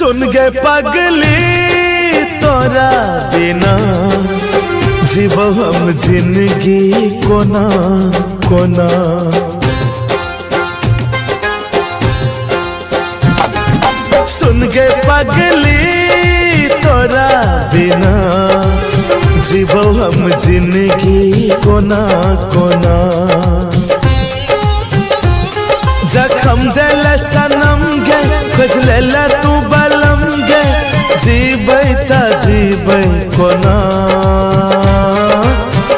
सुन गे पगली तोरा बिना जीवो हम जिंदगी कोना कोना। सुन गे पगली तोरा बिना जीवो हम जिंदगी कोना कोना। जखम दिल सनम गे खोज ले तू बलम गे जीबै ता जीबै कोना।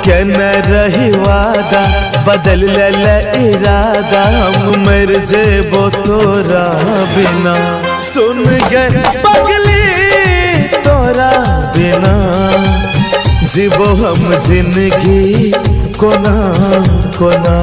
केने रही वादा बदल ले इरादा हम मर जेबो तोरा बिना। सुन गे पगली तोरा बिना जीवो हम जिंदगी कोना कोना।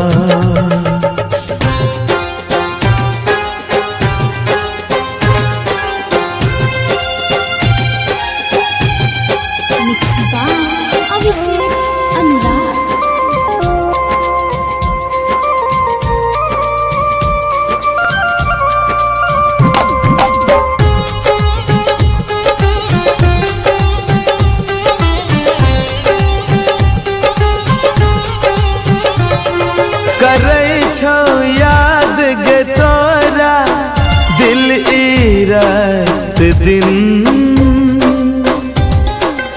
याद गे तोरा दिल ई रात दिन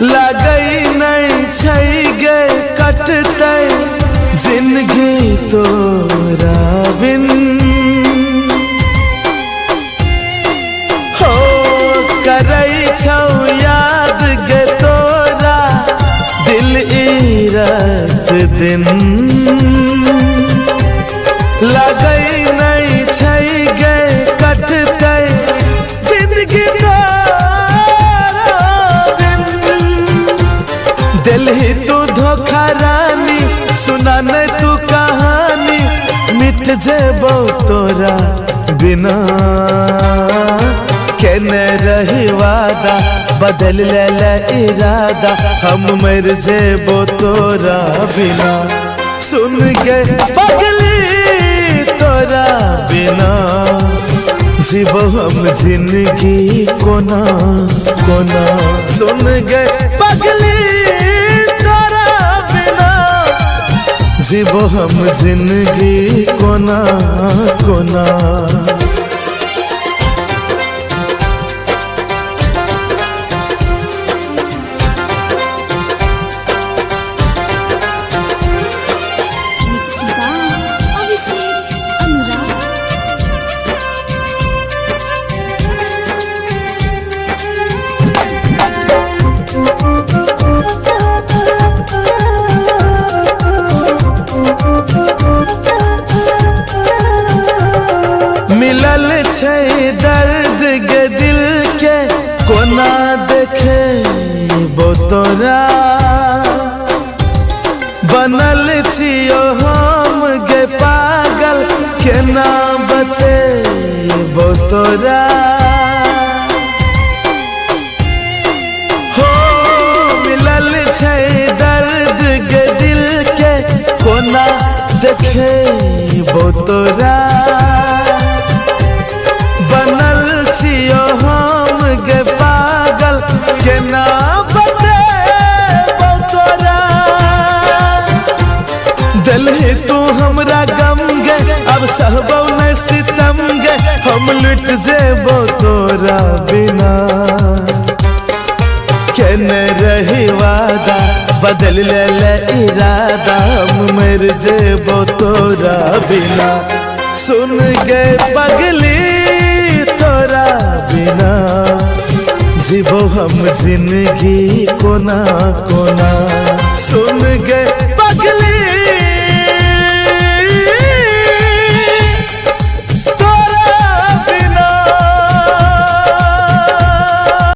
लगई नहीं छै गे कटते जिंदगी तोरा बिन। हो करई छौ याद गे तोरा दिल ई रात दिन लगई नहीं छै गे कटते जिंदगी दिल ही तू धोखा रानी सुना नहीं तू कहानी मिट जेबो तोरा बिना। केने रही वादा बदल ले इरादा हम मर जेबो तोरा बिना। सुन गे पगली तोरा बिना जीवो हम जिंदगी कोना कोना। सुन गे पगली तोरा बिना जीवो हम जिंदगी कोना कोना। मिलल छै दर्द गे दिल के कोना देखे बो तोरा। बनल छियो हम गे पागल केना बतेबो तोरा। हो मिलल छै दर्द गे दिल के कोना देखे बो तोरा। बनल छियो हम गे पागल केना बतेबो तोरा। दिल ही तू हमरा गम गे अब सहबो नहीं सितम गे हम लुट जेबो तोरा बिना। केने रही वादा बदल ले इरादा हम मर जेबो तोरा बिना। सुन गे पगली तोरा बिना जीवो हम जिंदगी कोना कोना। सुन गे